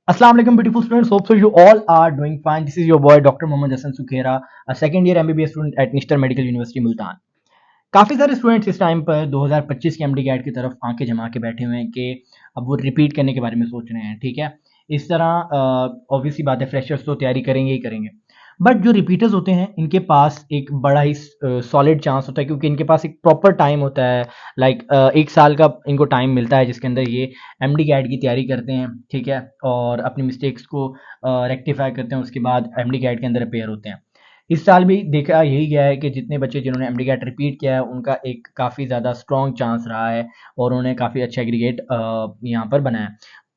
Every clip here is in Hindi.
Assalamu alaikum beautiful students, hope so you all are doing fine. This is your boy Dr. Mohammad Hassan Sukhera, a second year MBBS student at Nishtar Medical University Multan. काफ़ी सारे स्टूडेंट्स इस टाइम पर 2025 के एमडी कैट की तरफ आंखें जमा के बैठे हुए हैं कि अब वो रिपीट करने के बारे में सोच रहे हैं। ठीक है, इस तरह ऑब्वियसली बात है, फ्रेशर्स तो तैयारी करेंगे ही करेंगे, बट जो रिपीटर्स होते हैं इनके पास एक बड़ा ही सॉलिड चांस होता है, क्योंकि इनके पास एक प्रॉपर टाइम होता है। लाइक एक साल का इनको टाइम मिलता है जिसके अंदर ये एमडी कैट की तैयारी करते हैं। ठीक है, और अपनी मिस्टेक्स को रेक्टिफाई करते हैं, उसके बाद एमडी कैट के अंदर अपेयर होते हैं। इस साल भी देखा यही गया है कि जितने बच्चे जिन्होंने एमडी कैट रिपीट किया है उनका एक काफ़ी ज़्यादा स्ट्रॉन्ग चांस रहा है और उन्होंने काफ़ी अच्छा एग्रीगेट यहाँ पर बनाया।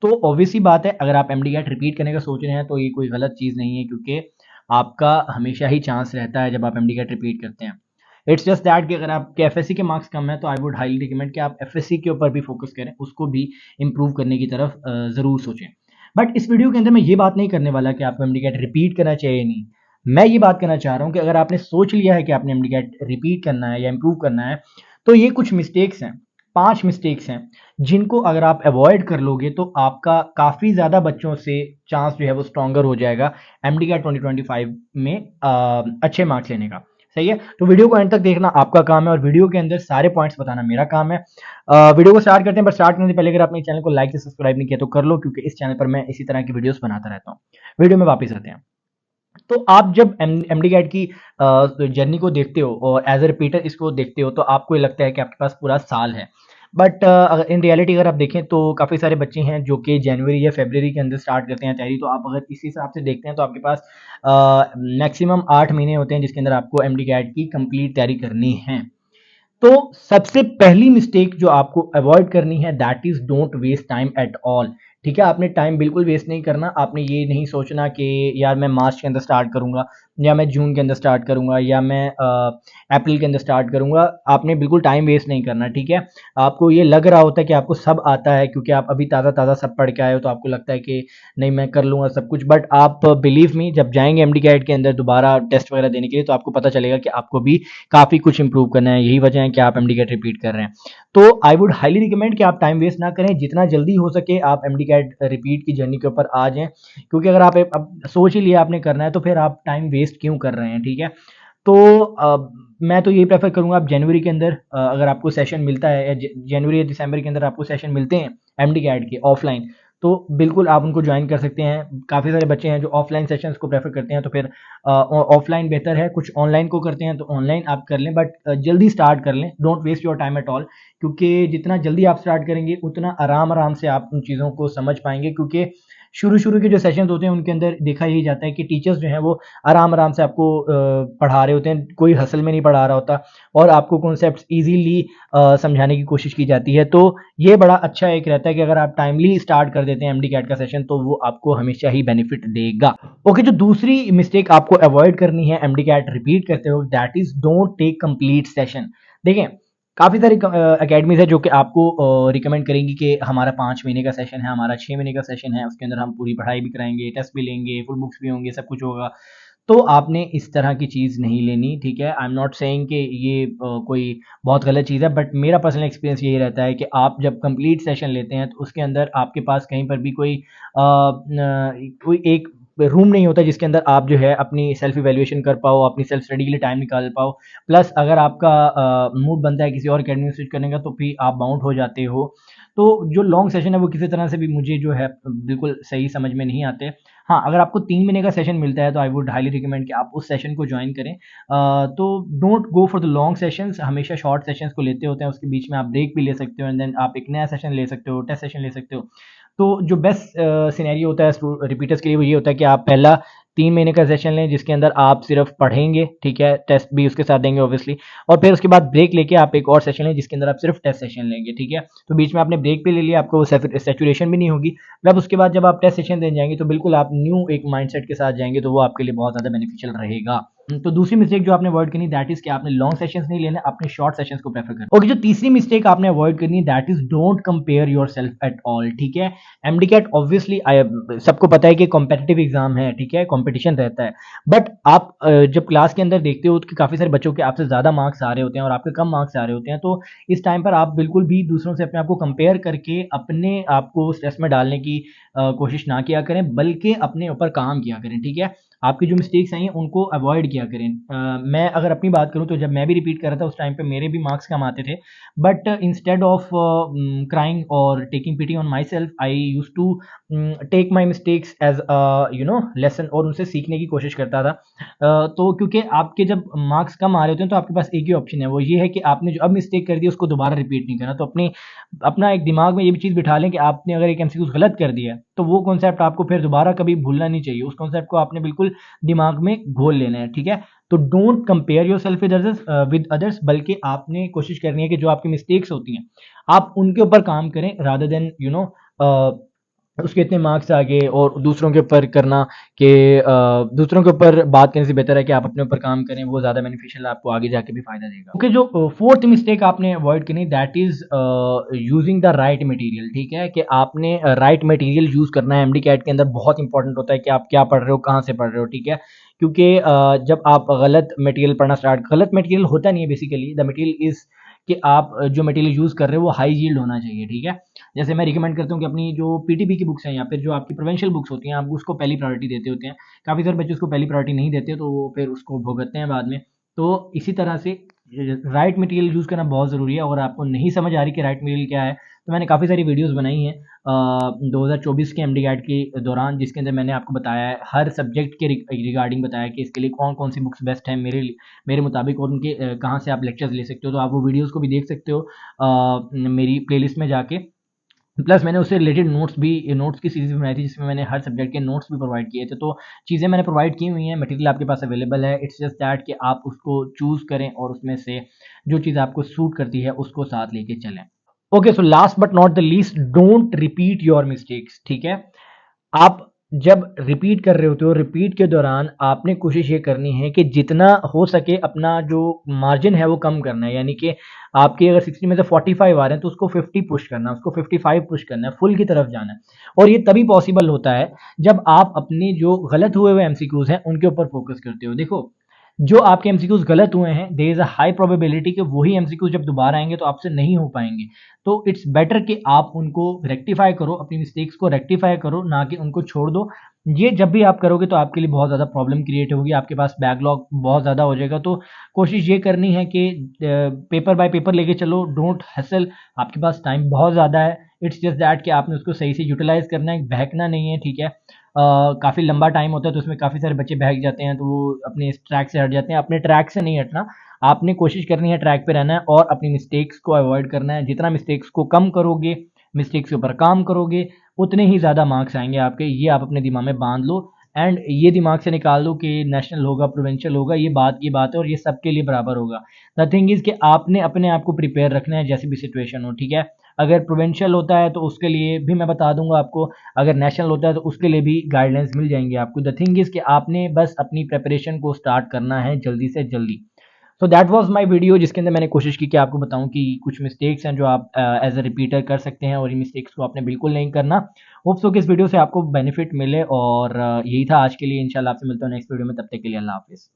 तो ऑब्वियसली बात है, अगर आप एमडी कैट रिपीट करने का सोच रहे हैं तो ये कोई गलत चीज़ नहीं है, क्योंकि आपका हमेशा ही चांस रहता है जब आप एमडी कैट रिपीट करते हैं। इट्स जस्ट दैट कि अगर आपके एफएससी के मार्क्स कम है तो आई वुड हाईली रिकमेंड कि आप एफएससी के ऊपर भी फोकस करें, उसको भी इम्प्रूव करने की तरफ ज़रूर सोचें। बट इस वीडियो के अंदर मैं ये बात नहीं करने वाला कि आपको एमडी कैट रिपीट करना चाहिए नहीं। मैं ये बात करना चाह रहा हूँ कि अगर आपने सोच लिया है कि आपने एमडी कैट रिपीट करना है या इम्प्रूव करना है, तो ये कुछ मिस्टेक्स हैं, 5 मिस्टेक्स हैं, जिनको अगर आप अवॉइड कर लोगे तो आपका काफ़ी ज़्यादा बच्चों से चांस जो है वो स्ट्रॉन्गर हो जाएगा एमडी कैट 2025 में अच्छे मार्क्स लेने का। सही है, तो वीडियो को एंड तक देखना आपका काम है और वीडियो के अंदर सारे पॉइंट्स बताना मेरा काम है। वीडियो को स्टार्ट करते हैं, पर स्टार्ट करने से पहले अगर आपने चैनल को लाइक से सब्सक्राइब नहीं किया तो कर लो, क्योंकि इस चैनल पर मैं इसी तरह की वीडियोस बनाता रहता हूँ। वीडियो में वापस आते हैं। तो आप जब एमडी कैट की जर्नी को देखते हो और एज ए रिपीटर इसको देखते हो तो आपको ये लगता है कि आपके पास पूरा साल है। बट अगर इन रियलिटी अगर आप देखें तो काफ़ी सारे बच्चे हैं जो कि जनवरी या फरवरी के अंदर स्टार्ट करते हैं तैयारी। तो आप अगर इसी हिसाब से देखते हैं तो आपके पास मैक्सिमम 8 महीने होते हैं जिसके अंदर आपको एमडी कैट की कंप्लीट तैयारी करनी है। तो सबसे पहली मिस्टेक जो आपको अवॉइड करनी है, that is don't waste time at all. ठीक है, आपने टाइम बिल्कुल वेस्ट नहीं करना। आपने ये नहीं सोचना कि यार मैं मार्च के अंदर स्टार्ट करूंगा या मैं जून के अंदर स्टार्ट करूंगा या मैं अप्रैल के अंदर स्टार्ट करूंगा। आपने बिल्कुल टाइम वेस्ट नहीं करना। ठीक है, आपको ये लग रहा होता है कि आपको सब आता है क्योंकि आप अभी ताज़ा ताज़ा सब पढ़ के आए हो, तो आपको लगता है कि नहीं मैं कर लूंगा सब कुछ। बट आप बिलीव मी, जब जाएंगे एमडी कैट के अंदर दोबारा टेस्ट वगैरह देने के लिए तो आपको पता चलेगा कि आपको भी काफ़ी कुछ इंप्रूव करना है। यही वजह है कि आप एमडी कैट रिपीट कर रहे हैं। तो आई वुड हाईली रिकमेंड कि आप टाइम वेस्ट ना करें, जितना जल्दी हो सके आप एमडी कैट रिपीट की जर्नी के ऊपर आ जाएं, क्योंकि अगर आप अब सोच ही लिया आपने करना है तो फिर आप टाइम वेस्ट क्यों कर रहे हैं। ठीक है, तो मैं तो यही प्रेफर करूंगा आप जनवरी के अंदर अगर आपको सेशन मिलता है या जनवरी या दिसंबर के अंदर आपको सेशन मिलते हैं एमडी कैट के ऑफलाइन, तो बिल्कुल आप उनको ज्वाइन कर सकते हैं। काफ़ी सारे बच्चे हैं जो ऑफलाइन सेशंस को प्रेफर करते हैं, तो फिर ऑफलाइन बेहतर है। कुछ ऑनलाइन को करते हैं तो ऑनलाइन आप कर लें, बट जल्दी स्टार्ट कर लें, don't waste your time at all. क्योंकि जितना जल्दी आप स्टार्ट करेंगे उतना आराम आराम से आप उन चीज़ों को समझ पाएंगे। क्योंकि शुरू शुरू के जो सेशंस होते हैं उनके अंदर देखा यही जाता है कि टीचर्स जो हैं वो आराम आराम से आपको पढ़ा रहे होते हैं, कोई हसल में नहीं पढ़ा रहा होता और आपको कॉन्सेप्ट्स इजीली समझाने की कोशिश की जाती है। तो ये बड़ा अच्छा एक रहता है कि अगर आप टाइमली स्टार्ट कर देते हैं एमडी कैट का सेशन तो वो आपको हमेशा ही बेनिफिट देगा। ओके, जो दूसरी मिस्टेक आपको अवॉइड करनी है एमडी कैट रिपीट करते हो, that is don't take complete session. देखें, काफ़ी सारी अकेडमीज है जो कि आपको रिकमेंड करेंगी कि हमारा 5 महीने का सेशन है, हमारा 6 महीने का सेशन है, उसके अंदर हम पूरी पढ़ाई भी कराएंगे, टेस्ट भी लेंगे, फुल बुक्स भी होंगे, सब कुछ होगा। तो आपने इस तरह की चीज़ नहीं लेनी। ठीक है, आई एम नॉट सेइंग कि ये कोई बहुत गलत चीज़ है, बट मेरा पर्सनल एक्सपीरियंस यही रहता है कि आप जब कंप्लीट सेशन लेते हैं तो उसके अंदर आपके पास कहीं पर भी कोई एक रूम नहीं होता जिसके अंदर आप जो है अपनी सेल्फ इवैल्यूएशन कर पाओ, अपनी सेल्फ स्टडी के लिए टाइम निकाल पाओ। प्लस अगर आपका मूड बनता है किसी और अकेडमी में स्विच करने का तो भी आप बाउंड हो जाते हो। तो जो लॉन्ग सेशन है वो किसी तरह से भी मुझे जो है बिल्कुल सही समझ में नहीं आते। हाँ, अगर आपको 3 महीने का सेशन मिलता है तो आई वुड हाईली रिकमेंड कि आप उस सेशन को ज्वाइन करें। तो don't go for the long sessions, हमेशा शॉर्ट सेशंस को लेते होते हैं, उसके बीच में आप ब्रेक भी ले सकते हो एंड देन आप एक नया सेशन ले सकते हो, टेस्ट सेशन ले सकते हो। तो जो बेस्ट सिनेरियो होता है रिपीटर्स के लिए वो ये होता है कि आप पहला 3 महीने का सेशन लें जिसके अंदर आप सिर्फ पढ़ेंगे। ठीक है, टेस्ट भी उसके साथ देंगे ऑब्वियसली, और फिर उसके बाद ब्रेक लेके आप एक और सेशन लें जिसके अंदर आप सिर्फ टेस्ट सेशन लेंगे। ठीक है, तो बीच में आपने ब्रेक भी ले लिया, आपको सेचुरेशन भी नहीं होगी। अब उसके बाद जब आप टेस्ट सेशन देने जाएंगे तो बिल्कुल आप न्यू एक माइंडसेट के साथ जाएंगे, तो वो आपके लिए बहुत ज़्यादा बेनिफिशियल रहेगा। तो दूसरी मिस्टेक जो आपने अवॉइड करनी, दैट इज कि आपने लॉन्ग सेशंस नहीं लेना, अपने शॉर्ट सेशंस को प्रेफर करना। ओके, जो तीसरी मिस्टेक आपने अवॉइड करनी, that is don't compare yourself at all. ठीक है, एमडी कैट ऑब्वियसली सबको पता है कि कॉम्पिटिटिव एग्जाम है। ठीक है, कंपटीशन रहता है, बट आप जब क्लास के अंदर देखते हो कि काफ़ी सारे बच्चों के आपसे ज़्यादा मार्क्स आ रहे होते हैं और आपके कम मार्क्स आ रहे होते हैं, तो इस टाइम पर आप बिल्कुल भी दूसरों से अपने आप को कंपेयर करके अपने आप को स्ट्रेस में डालने की कोशिश ना किया करें, बल्कि अपने ऊपर काम किया करें, ठीक है। आपकी जो मिस्टेक्स आई हैं उनको अवॉइड किया करें। मैं अगर अपनी बात करूँ तो जब मैं भी रिपीट कर रहा था उस टाइम पे मेरे भी मार्क्स कम आते थे, बट इंस्टेड ऑफ क्राइंग और taking pity on myself, I use to take my mistakes as lesson, और उनसे सीखने की कोशिश करता था। तो क्योंकि आपके जब मार्क्स कम आ रहे होते हैं तो आपके पास एक ही ऑप्शन है, वो ये है कि आपने जो अब मिस्टेक कर दी उसको दोबारा रिपीट नहीं करना। तो अपना एक दिमाग में ये भी चीज़ बिठा लें कि आपने अगर एक एमसीक्यूज गलत कर दिया है तो वो कॉन्सेप्ट आपको फिर दोबारा कभी भूलना नहीं चाहिए, उस कॉन्सेप्ट को आपने बिल्कुल दिमाग में घोल लेना है, ठीक है। तो don't compare your self with others, बल्कि आपने कोशिश करनी है कि जो आपकी मिस्टेक्स होती हैं आप उनके ऊपर काम करें, रादर देन उसके इतने मार्क्स आगे और दूसरों के ऊपर करना कि दूसरों के ऊपर बात करने से बेहतर है कि आप अपने ऊपर काम करें, वो ज़्यादा बेनिफिशियल आपको आगे जाके भी फायदा देगा। ओके, जो फोर्थ मिस्टेक आपने अवॉइड करनी, that is using the right material, ठीक है, कि आपने राइट मटेरियल यूज करना है। एमडी कैट के अंदर बहुत इंपॉर्टेंट होता है कि आप क्या पढ़ रहे हो, कहाँ से पढ़ रहे हो, ठीक है। क्योंकि जब आप गलत मटेरियल पढ़ना गलत मटेरियल होता नहीं है, बेसिकली द मटेरियल इज कि आप जो मटेरियल यूज कर रहे हो वो हाई यील्ड होना चाहिए, ठीक है। जैसे मैं रिकमेंड करता हूँ कि अपनी जो पीटीबी की बुक्स हैं या फिर जो आपकी प्रोवेंशियल बुक्स होती हैं, आप उसको पहली प्रायोरिटी देते होते हैं। काफ़ी सारे बच्चे उसको पहली प्रायोरिटी नहीं देते, तो वो फिर उसको भुगतते हैं बाद में। तो इसी तरह से राइट मटेरियल यूज़ करना बहुत ज़रूरी है। और आपको नहीं समझ आ रही कि राइट मटेरियल क्या है, तो मैंने काफ़ी सारी वीडियोस बनाई हैं 2024 के एमडी गाइड के दौरान, जिसके अंदर मैंने आपको बताया है, हर सब्जेक्ट के रिगार्डिंग बताया कि इसके लिए कौन कौन सी बुक्स बेस्ट है मेरे मुताबिक, और उनके कहाँ से आप लेक्चर्स ले सकते हो। तो आप वो वीडियोस को भी देख सकते हो मेरी प्लेलिस्ट में जाके। प्लस मैंने उससे रिलेटेड नोट्स की सीरीज भी बनाई थी, जिसमें मैंने हर सब्जेक्ट के नोट्स भी प्रोवाइड किए थे। तो चीज़ें मैंने प्रोवाइड की हुई हैं, मटेरियल आपके पास अवेलेबल है। इट्स जस्ट दैट कि आप उसको चूज़ करें और उसमें से जो चीज़ आपको सूट करती है उसको साथ लेके चलें। Okay, so last but not the least, don't repeat your mistakes, ठीक है। आप जब रिपीट कर रहे होते हो, रिपीट के दौरान आपने कोशिश ये करनी है कि जितना हो सके अपना जो मार्जिन है वो कम करना है। यानी कि आपके अगर 60 में से 45 आ रहे हैं तो उसको 50 पुश करना है, उसको 55 पुश करना है, फुल की तरफ जाना है। और ये तभी पॉसिबल होता है जब आप अपने जो गलत हुए हुए एमसीक्यूज हैं उनके ऊपर फोकस करते हो। देखो, जो आपके एमसीक्यूज गलत हुए हैं, there is a high probability कि वही एमसीक्यूज जब दोबारा आएंगे तो आपसे नहीं हो पाएंगे। तो इट्स बेटर कि आप उनको रेक्टिफाई करो, अपनी मिस्टेक्स को रेक्टिफाई करो, ना कि उनको छोड़ दो। ये जब भी आप करोगे तो आपके लिए बहुत ज़्यादा प्रॉब्लम क्रिएट होगी, आपके पास बैकलॉग बहुत ज़्यादा हो जाएगा। तो कोशिश ये करनी है कि पेपर बाय पेपर लेके चलो, डोंट हसल। आपके पास टाइम बहुत ज़्यादा है, इट्स जस्ट दैट कि आपने उसको सही से यूटिलाइज करना है, बहकना नहीं है, ठीक है। काफ़ी लंबा टाइम होता है तो उसमें काफ़ी सारे बच्चे बहक जाते हैं, तो वो अपने इस ट्रैक से हट जाते हैं। अपने ट्रैक से नहीं हटना, आपने कोशिश करनी है ट्रैक पे रहना है और अपनी मिस्टेक्स को अवॉइड करना है। जितना मिस्टेक्स को कम करोगे, मिस्टेक्स के ऊपर काम करोगे, उतने ही ज़्यादा मार्क्स आएंगे आपके। ये आप अपने दिमाग में बांध लो एंड ये दिमाग से निकाल दो कि नेशनल होगा, प्रोविंशियल होगा, ये बात की बात है और ये सबके लिए बराबर होगा। द थिंग इज़ कि आपने अपने आप को प्रिपेयर रखना है जैसी भी सिचुएशन हो, ठीक है। अगर प्रोविंशियल होता है तो उसके लिए भी मैं बता दूंगा आपको, अगर नेशनल होता है तो उसके लिए भी गाइडलाइंस मिल जाएंगी आपको। द थिंग इज़ कि आपने बस अपनी प्रिपरेशन को स्टार्ट करना है जल्दी से जल्दी। So that was my video, जिसके अंदर मैंने कोशिश की कि आपको बताऊं कि कुछ मिस्टेक्स हैं जो आप एज अ रिपीटर कर सकते हैं और इन मिस्टेक्स को आपने बिल्कुल नहीं करना। होप सो कि इस वीडियो से आपको बेनिफिट मिले और यही था आज के लिए। इंशाल्लाह आपसे मिलता हूं नेक्स्ट वीडियो में, तब तक के लिए अल्लाह हाफिज़।